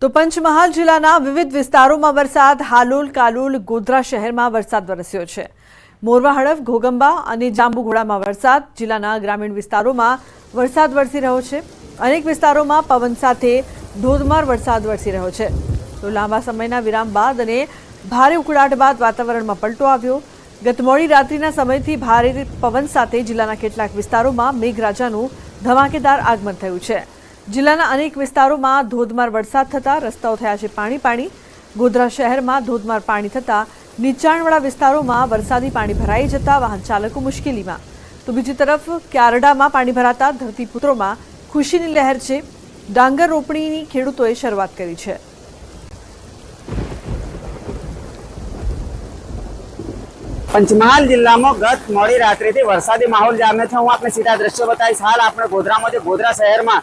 તો પંચમહાલ જિલ્લાના વિવિધ વિસ્તારોમાં વરસાદ હાલોલ કાલોલ ગોધરા શહેરમાં વરસાદ વરસ્યો છે। મોરવા હડફ ઘોગંબા અને જાંબુઘોડામાં વરસાદ જિલ્લાના ગ્રામીણ વિસ્તારોમાં વરસાદ વરસી રહ્યો છે। અનેક વિસ્તારોમાં પવન સાથે ધોધમાર વરસાદ વરસી રહ્યો છે। તો લાંબા સમયના વિરામ બાદ અને ભારે ઉકળાટ બાદ વાતાવરણમાં પલટો આવ્યો। ગત મોડી રાત્રિના સમયથી ભારે પવન સાથે જિલ્લાના કેટલાક વિસ્તારોમાં મેઘરાજાનું ધમાકેદાર આગમન થયું છે। જિલ્લાના અનેક વિસ્તારોમાં ધોધમાર વરસાદ થતા રસ્તાઓ થયા છે પાણી। ગોધરા શહેરમાં ધોધમાર પાણી થતા નીચાણવાળા વિસ્તારોમાં વરસાદી પાણી ભરાઈ જતા વાહન ચાલકો મુશ્કેલીમાં। તો બીજી તરફ ક્યારડામાં પાણી ભરાતા ધરતીપુત્રોમાં ખુશીની લહેર છે। ડાંગર રોપણીની ખેડૂતોએ શરૂઆત કરી છે। पंचमहाल जिला में गत मोड़ी रात्रि थी वरसादी माहौल जामे छे। हूँ आपने सीधा दृश्य बताईश। हाल आपणे गोधरामां गोधरा शहर में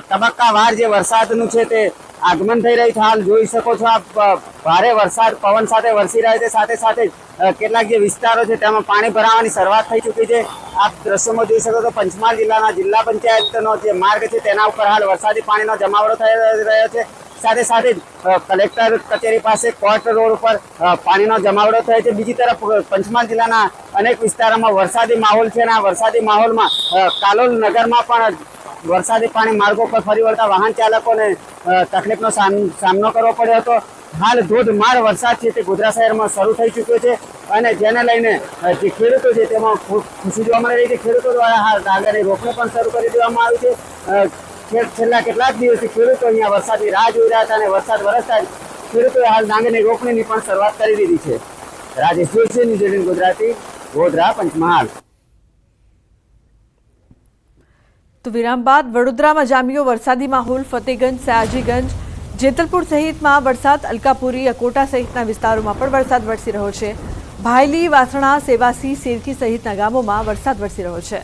तबक्कावार जे वरसादनुं छे ते आगमन थई रह्युं छे। हाल जोई शको छो आप भारे वरसाद पवन साथे वरसी रह्यो छे। साथे साथे केटलाक जे विस्तारो छे तेमां पाणी भरावानी शरूआत थई चूकी छे। आप दृश्यमां जोई शको छो पंचमहाल जिल्लाना जिल्ला पंचायतनो जे मार्ग छे तेना उपर हाल वरसादी पाणीनो जमावड़ो थई रह्यो छे। साथे साथे कलेक्टर कचेरी पास कोर्ट रोड पर पानीनो जमावड़ो थयो छे। बीजी तरफ पंचमहाल जिल्लाना अनेक विस्तारोमां वरसादी माहोल छे। आ वरसादी माहोलमां कालोल नगरमां पण वरसादी पाणी मार्गो पर फरी वळता वाहन चालकोने तकलीफनो सामनो करवो पड्यो हतो। हाल धोधमार वरसाद छे ते गोधरा शहेरमां शरू थई चूक्यो छे अने जेने लईने जे खेडूतो छे तेमां खुशी जोवा मळी रही छे। खेडूतो द्वारा हाल ડાંગરની રોપણી પણ શરૂ કરી દેવામાં આવી છે। છેલ્લા કેટલાક દિવસથી ખેડૂતો અહીંયા વરસાદની રાહ જોઈ રહ્યા હતા અને વરસાદ વરસતા જ ખેડૂતોએ હાલ ડાંગરની રોપણીની પણ શરૂઆત કરી દીધી છે। રાજેશ જોશી, ન્યૂઝ 18 ગુજરાતી, ગોધરા, પંચમહાલ। તો વિરામ બાદ વડોદરામાં જામ્યો વરસાદી માહોલ। ફતેગંજ, સયાજીગંજ, જેતલપુર સહિતમાં વરસાદ। અલકાપુરી, અકોટા સહિતના વિસ્તારોમાં પણ વરસાદ વરસી રહ્યો છે। ભાયલી, વાસણા, સેવાસી, સેરકી સહિતના ગામોમાં વરસાદ વરસી રહ્યો છે।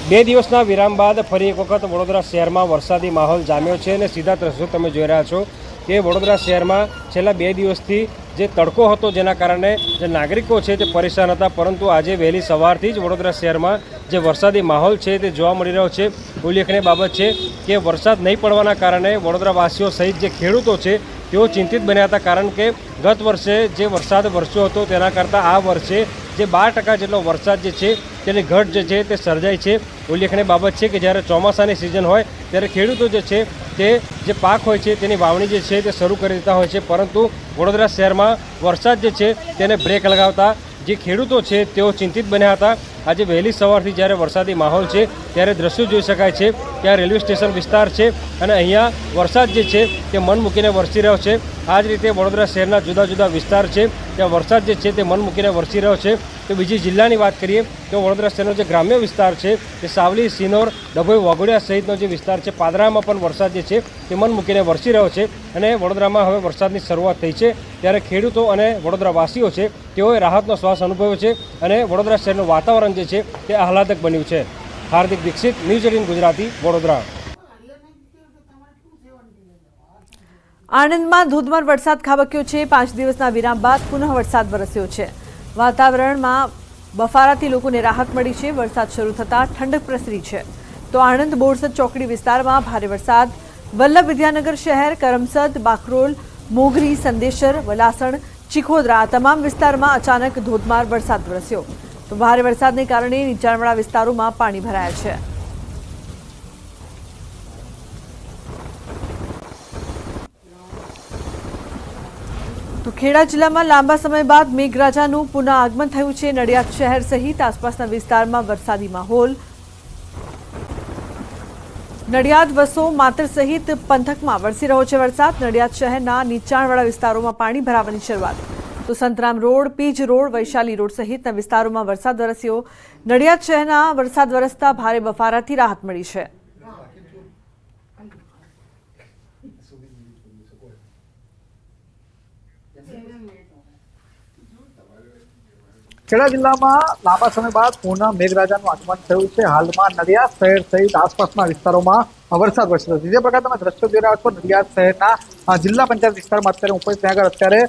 બે દિવસના વિરામ બાદ ફરી એક વખત વડોદરા શહેરમાં વરસાદી માહોલ જામ્યો છે અને સીધા દ્રશ્યો તમે જોઈ રહ્યા છો કે વડોદરા શહેરમાં છેલ્લા 2 દિવસથી જે તડકો હતો જેના કારણે જે નાગરિકો છે તે પરેશાન હતા, પરંતુ આજે વહેલી સવારથી જ વડોદરા શહેરમાં જે વરસાદી માહોલ છે તે જોવા મળી રહ્યો છે। ઉલ્લેખનીય બાબત છે કે વરસાદ નહીં પડવાના કારણે વડોદરાવાસીઓ સહિત જે ખેડૂતો છે તેઓ ચિંતિત બન્યા હતા, કારણ કે ગત વર્ષે જે વરસાદ વરસ્યો હતો તેના કરતાં આ વર્ષે જે 12% જેટલો વરસાદ જે છે તેની ઘટ જે છે તે સર્જાઈ છે। ઉલ્લેખનીય બાબત છે કે જ્યારે ચોમાસાની સિઝન હોય ત્યારે ખેડૂતો જે છે તે જે પાક હોય છે તેની વાવણી જે છે તે શરૂ કરી દેતા હોય છે, પરંતુ વડોદરા શહેરમાં વરસાદ જે છે તેને બ્રેક લગાવતા જે ખેડૂતો છે તેઓ ચિંતિત બન્યા હતા। આજે વહેલી સવારથી જ્યારે વરસાદી માહોલ છે ત્યારે દ્રશ્યો જોઈ શકાય છે કે આ રેલવે સ્ટેશન વિસ્તાર છે અને અહીંયા વરસાદ જે છે તે મન મૂકીને વરસી રહ્યો છે। આ જ રીતે વડોદરા શહેરના જુદા જુદા વિસ્તાર છે ત્યાં વરસાદ જે છે તે મન મૂકીને વરસી રહ્યો છે। તો બીજી જિલ્લાની વાત કરીએ તો વડોદરા શહેરનો જે ગ્રામ્ય વિસ્તાર છે તે સાવલી, સિનોર, ડભોઈ, વાઘોડિયા સહિતનો જે વિસ્તાર છે પાદરામાં પણ વરસાદ જે છે તે મન મૂકીને વરસી રહ્યો છે અને વડોદરામાં હવે વરસાદની શરૂઆત થઈ છે। ત્યારે ખેડૂતો અને વડોદરાવાસીઓ છે તેઓએ રાહતનો શ્વાસ અનુભવ્યો છે અને વડોદરા શહેરનું વાતાવરણ જે છે તે આહલાદક બન્યું છે। હાર્દિક દીક્ષિત, ન્યૂઝ 18 ગુજરાતી, વડોદરા। આણંદમાં ધોધમાર વરસાદ ખાબક્યો છે। 5 દિવસના વિરામ બાદ પુનઃ વરસાદ વરસ્યો છે। વાતાવરણમાં બફારાથી લોકોને રાહત મળી છે। વરસાદ શરૂ થતાં ઠંડક પ્રસરી છે। તો આણંદ બોરસદ ચોકડી વિસ્તારમાં ભારે વરસાદ। વલ્લભ વિદ્યાનગર શહેર, કરમસદ, બાકરોલ, મોગરી, સંદેશર, વલાસણ, ચીખોદરા તમામ વિસ્તારમાં અચાનક ધોધમાર વરસાદ વરસ્યો। તો ભારે વરસાદને કારણે નીચાણવાળા વિસ્તારોમાં પાણી ભરાયા છે। તો ખેડા જિલ્લામાં લાંબા સમય બાદ મેઘરાજાનું પુનઃ આગમન થયું છે। નડિયાદ શહેર સહિત આસપાસના વિસ્તારમાં વરસાદી માહોલ। નડિયાદ, વસો, માતર સહિત પંથકમાં વરસી રહ્યો છે વરસાદ। નડિયાદ શહેરના નીચાણવાળા વિસ્તારોમાં પાણી ભરાવાની શરૂઆત। તો Santram road, Pij road, Vaishali road સહિતના વિસ્તારોમાં વરસાદ વરસ્યો। નડિયાદ શહેરના વરસાદ વરસતા ભારે બફારાથી રાહત મળી છે। ખેડા જિલ્લામાં લાંબા સમય બાદ પૂર્ણ મેઘરાજાનું આગમન થયું છે। હાલમાં નડિયાદ શહેર સહિત આસપાસના વિસ્તારોમાં વરસાદ વરસી રહ્યો છે। જે પ્રકારે તમે દ્રશ્યો જોઈ રહ્યા છો, નડિયાદ શહેરના જિલ્લા પંચાયત વિસ્તારમાં અત્યારે ઉપર ત્યાં આગળ અત્યારે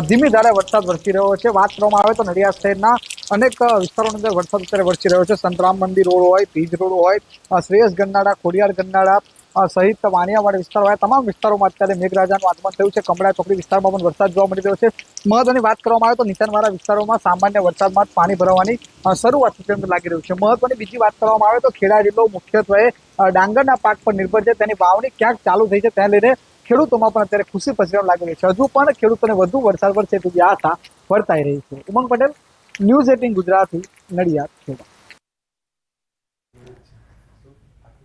ધીમી ધારે વરસાદ વરસી રહ્યો છે। વાત કરવામાં આવે તો નડિયાદ શહેરના અનેક વિસ્તારોની અંદર વરસાદ અત્યારે વરસી રહ્યો છે। સંતરામ મંદિર રોડ હોય, પીજ રોડ હોય, શ્રેયસ ગન્નાળા, ખોડિયાર ગન્નાળા સહિત વાણિયાવાડ વિસ્તાર હોય, તમામ વિસ્તારોમાં અત્યારે મેઘરાજાનું આગમન થયું છે। કમળા ચોકડી વિસ્તારમાં પણ વરસાદ જોવા મળી રહ્યો છે। મહત્વની વાત કરવામાં આવે તો નીચાણવાળા વિસ્તારોમાં સામાન્ય વરસાદમાં પાણી ભરાવાની શરૂઆત લાગી રહ્યું છે। મહત્વની બીજી વાત કરવામાં આવે તો ખેડા જિલ્લો મુખ્યત્વે ડાંગરના પાક પર નિર્ભર છે। તેની વાવણી ક્યાંક ચાલુ થઈ છે, તેને લઈને ખેડૂતોમાં પણ અત્યારે ખુશી પસરવા લાગી રહી છે। હજુ પણ ખેડૂતોને વધુ વરસાદ વરસે તેવી આશા વર્તાઈ રહી છે। ઉમંગ પટેલ, ન્યૂઝ 18 ગુજરાતી, નડિયાદ, ખેડા।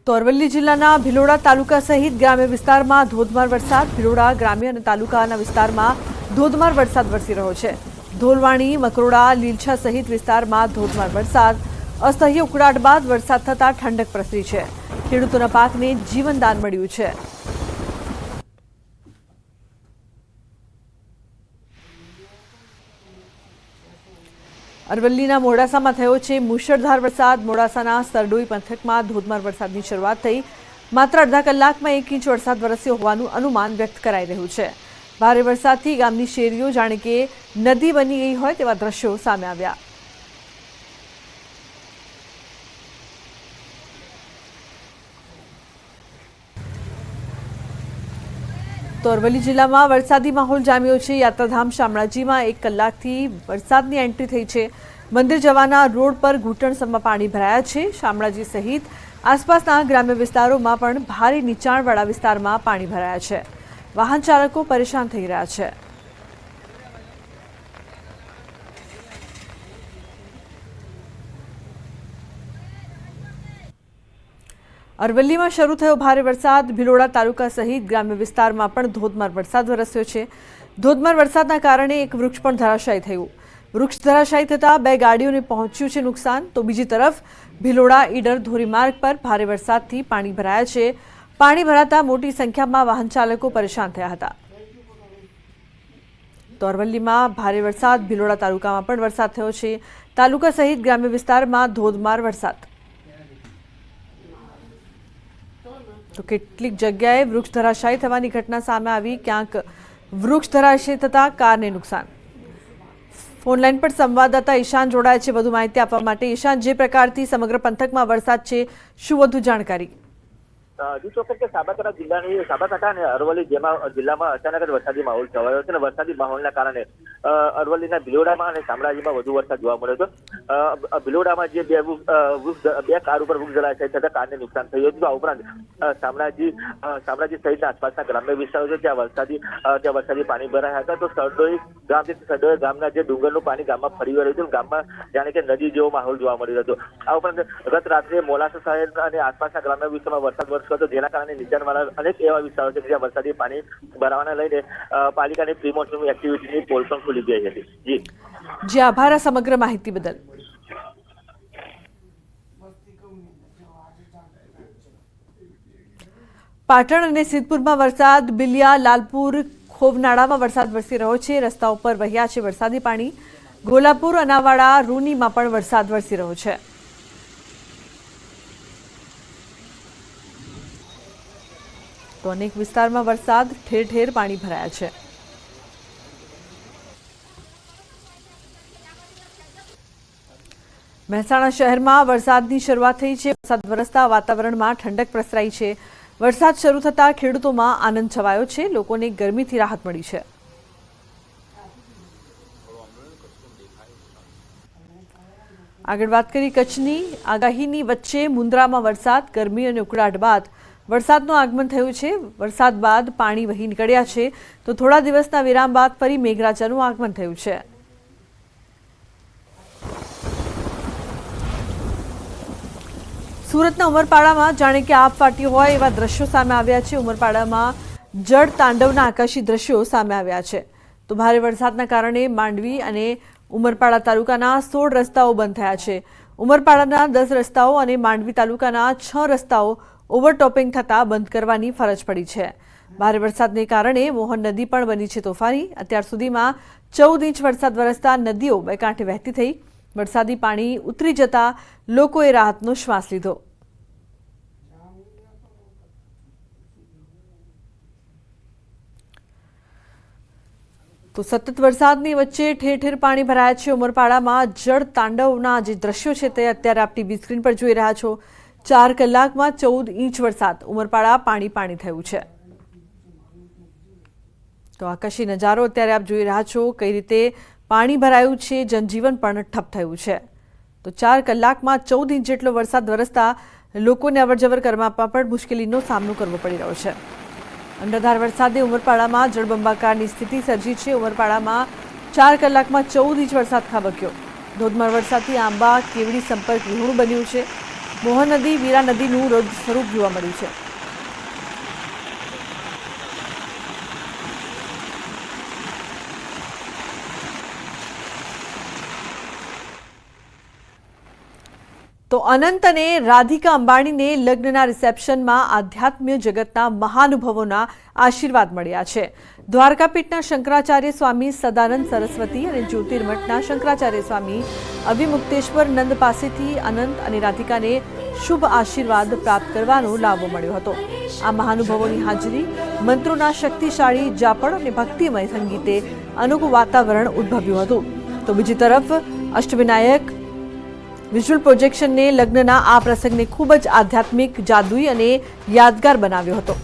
તો અરવલ્લી જિલ્લાના ભિલોડા તાલુકા સહિત ગ્રામ્ય વિસ્તારમાં ધોધમાર વરસાદ। ભિલોડા ગ્રામ્ય અને તાલુકાના વિસ્તારમાં ધોધમાર વરસાદ વરસી રહ્યો છે। ધોલવાણી, મકરોડા, લીલછા સહિત વિસ્તારમાં ધોધમાર વરસાદ। અસહ્ય ઉકળાટ બાદ વરસાદ થતાં ઠંડક પ્રસરી છે। ખેડૂતોના પાકને જીવનદાન મળ્યું છે। અરવલ્લીના મોડાસામાં થયો છે મુશળધાર વરસાદ। મોડાસાના સરડોઈ પંથકમાં ધોધમાર વરસાદની શરૂઆત થઈ। માત્ર અડધા કલાકમાં 1 ઇંચ વરસાદ વરસ્યો હોવાનું અનુમાન વ્યક્ત કરાઈ રહ્યું છે। ભારે વરસાદથી ગામની શેરીઓ જાણે કે નદી બની ગઈ હોય તેવા દ્રશ્યો સામે આવ્યા। તો અરવલ્લી જિલ્લામાં વરસાદી માહોલ જામ્યો છે। યાત્રાધામ શામળાજીમાં 1 કલાકથી વરસાદની એન્ટ્રી થઈ છે। મંદિર જવાના રોડ પર ઘૂંટણસમમાં પાણી ભરાયા છે। શામળાજી સહિત આસપાસના ગ્રામ્ય વિસ્તારોમાં પણ ભારે નીચાણવાળા વિસ્તારમાં પાણી ભરાયા છે। વાહન ચાલકો પરેશાન થઈ રહ્યા છે। અરવલ્લીમાં શરૂ થયો ભારે વરસાદ। ભિલોડા તાલુકા સહિત ગ્રામ્ય વિસ્તારમાં પણ ધોધમાર વરસાદ વરસ્યો છે। ધોધમાર વરસાદના કારણે એક વૃક્ષ પણ ધરાશાયી થયું। વૃક્ષ ધરાશાયી થતાં 2 ગાડીઓને પહોંચ્યું છે નુકસાન। તો બીજી તરફ ભિલોડા ઈડર ધોરીમાર્ગ પર ભારે વરસાદથી પાણી ભરાયા છે। પાણી ભરાતા મોટી સંખ્યામાં વાહન ચાલકો પરેશાન થયા હતા। તો અરવલ્લીમાં ભારે વરસાદ। ભિલોડા તાલુકામાં પણ વરસાદ થયો છે। તાલુકા સહિત ગ્રામ્ય વિસ્તારમાં ધોધમાર વરસાદ। તો કેટલીક જગ્યાએ વૃક્ષ ધરાશાયી થવાની ઘટના સામે આવી। ક્યાંક વૃક્ષ ધરાશાયી થતાં કારને નુકસાન। ફોનલાઈન પર સંવાદદાતા ઈશાન જોડાયા છે વધુ માહિતી આપવા માટે। ઈશાન, જે પ્રકારથી સમગ્ર પંથકમાં વરસાદ છે, શું વધુ જાણકારી? ચોક્કસ કે સાબરકાંઠા અને અરવલ્લી જિલ્લામાં અચાનક જ વરસાદી માહોલ છવાયો છે। અને વરસાદી માહોલના કારણે અરવલ્લીના ભિલોડામાં અને શામળાજીમાં વધુ વરસાદ જોવા મળ્યો હતો। ભિલોડામાં જે 2 કાર ઉપર વૃક્ષ ધરાશાયી થતા કારને નુકસાન થયું હતું। આ ઉપરાંત શામળાજી સહિતના આસપાસના ગ્રામ્ય વિસ્તારો છે ત્યાં વરસાદી પાણી ભરાયા હતા। તો સરડોઈ ગામના જે ડુંગરનું પાણી ગામમાં ફરી વળ્યું હતું। ગામમાં જાણે કે નદી જેવો માહોલ જોવા મળી રહ્યો હતો। આ ઉપરાંત ગત રાત્રે મોડાસા શહેર અને આસપાસના ગ્રામ્ય વિસ્તારમાં વરસાદ વરસ્યો હતો, જેના કારણે નીચાણવાળા અનેક એવા વિસ્તારો છે જ્યાં વરસાદી પાણી ભરાવાને લઈને પાલિકાની પ્રી મોન્સૂન એક્ટિવિટીની પોલ પણ ખુલી ગઈ હતી। જી આભાર સમગ્ર માહિતી બદલ। પાટણ અને સિદ્ધપુરમાં વરસાદ। બિલિયા, લાલપુર, ખોવનાળામાં વરસાદ વરસી રહ્યો છે। રસ્તાઓ પર વહ્યા છે વરસાદી પાણી। ગોલાપુર, અનાવાડા, રૂનીમાં પણ વરસાદ વરસી રહ્યો છે। તો અનેક વિસ્તારમાં વરસાદ, ઠેર ઠેર પાણી ભરાયા છે। મહેસાણા શહેરમાં વરસાદની શરૂઆત થઈ છે। વરસાદ વરસતા વાતાવરણમાં ઠંડક પ્રસરાઈ છે। વરસાદ શરૂ થતાં ખેડૂતોમાં આનંદ છવાયો છે। લોકોને ગરમીથી રાહત મળી છે। આગળ વાત કરીએ કચ્છની આગાહીની વચ્ચે મુન્દ્રામાં વરસાદ। ગરમી અને ઉકળાટ બાદ વરસાદનું આગમન થયું છે। વરસાદ બાદ પાણી વહી નીકળ્યા છે। તો થોડા દિવસના વિરામ બાદ ફરી મેઘરાજાનું આગમન થયું છે। સુરતના ઉમરપાડામાં જાણે કે આપ ફાટ્યું હોય એવા દ્રશ્યો સામે આવ્યા છે। ઉમરપાડામાં જળ તાંડવના આકાશી દ્રશ્યો સામે આવ્યા છે। તો ભારે વરસાદના કારણે માંડવી અને ઉમરપાડા તાલુકાના 16 રસ્તાઓ બંધ થયા છે। ઉમરપાડાના 10 રસ્તાઓ અને માંડવી તાલુકાના 6 રસ્તાઓ ઓવરટોપિંગ થતાં બંધ કરવાની ફરજ પડી છે। ભારે વરસાદને કારણે મોહન નદી પણ બની છે તોફાની। અત્યાર સુધીમાં 14 ઇંચ વરસાદ વરસતા નદીઓ બે કાંઠે વહેતી થઈ। વરસાદી પાણી ઉતરી જતા લોકોએ રાહતનો શ્વાસ લીધો. તો સતત વરસાદની વચ્ચે ઠેર ઠેર પાણી ભરાયા છે. ઉમરપાડામાં જળ તાંડવના જે દ્રશ્યો છે તે અત્યારે આપ ટીવી સ્ક્રીન પર જોઈ રહ્યા છો. 4 કલાકમાં 14 ઇંચ વરસાદ. ઉમરપાડા પાણી થયું છે. તો આકાશી નજારો અત્યારે આપ જોઈ રહ્યા છો, કઈ રીતે પાણી ભરાયું છે, જનજીવન પણ ઠપ થયું છે. તો 4 કલાકમાં 14 ઇંચ જેટલો વરસાદ વરસતા લોકોને અવરજવર કરવામાં પણ મુશ્કેલીનો સામનો કરવો પડી રહ્યો છે. અનરાધાર વરસાદે ઉમરપાડામાં જળબંબાકારની સ્થિતિ સર્જી છે. ઉમરપાડામાં 4 કલાકમાં 14 ઇંચ વરસાદ ખાબક્યો. ધોધમાર વરસાદથી આંબા કેવડી સંપર્ક વિહોણું બન્યું છે. મોહન નદી વીરા નદીનું રૌદ્ર સ્વરૂપ જોવા મળ્યું છે. તો અનંત અને રાધિકા અંબાણીને લગ્નના રિસેપ્શનમાં આધ્યાત્મ્ય જગતના મહાનુભાવોના આશીર્વાદ મળ્યા છે. દ્વારકાપીઠના શંકરાચાર્ય સ્વામી સદાનંદ સરસ્વતી અને જ્યોતિર્મઠના શંકરાચાર્ય સ્વામી અવિમુક્તેશ્વર નંદ પાસેથી અનંત અને રાધિકાને શુભ આશીર્વાદ પ્રાપ્ત કરવાનો લાભો મળ્યો હતો. આ મહાનુભાવોની હાજરી મંત્રોના શક્તિશાળી જાપણ અને ભક્તિમય સંગીતે અનોખું વાતાવરણ ઉદ્ભવ્યું હતું. તો બીજી તરફ અષ્ટવિનાયક વિઝ્યુઅલ પ્રોજેક્શનને લગ્નના આ પ્રસંગને ખૂબ જ આધ્યાત્મિક, જાદુઈ અને યાદગાર બનાવ્યો હતો.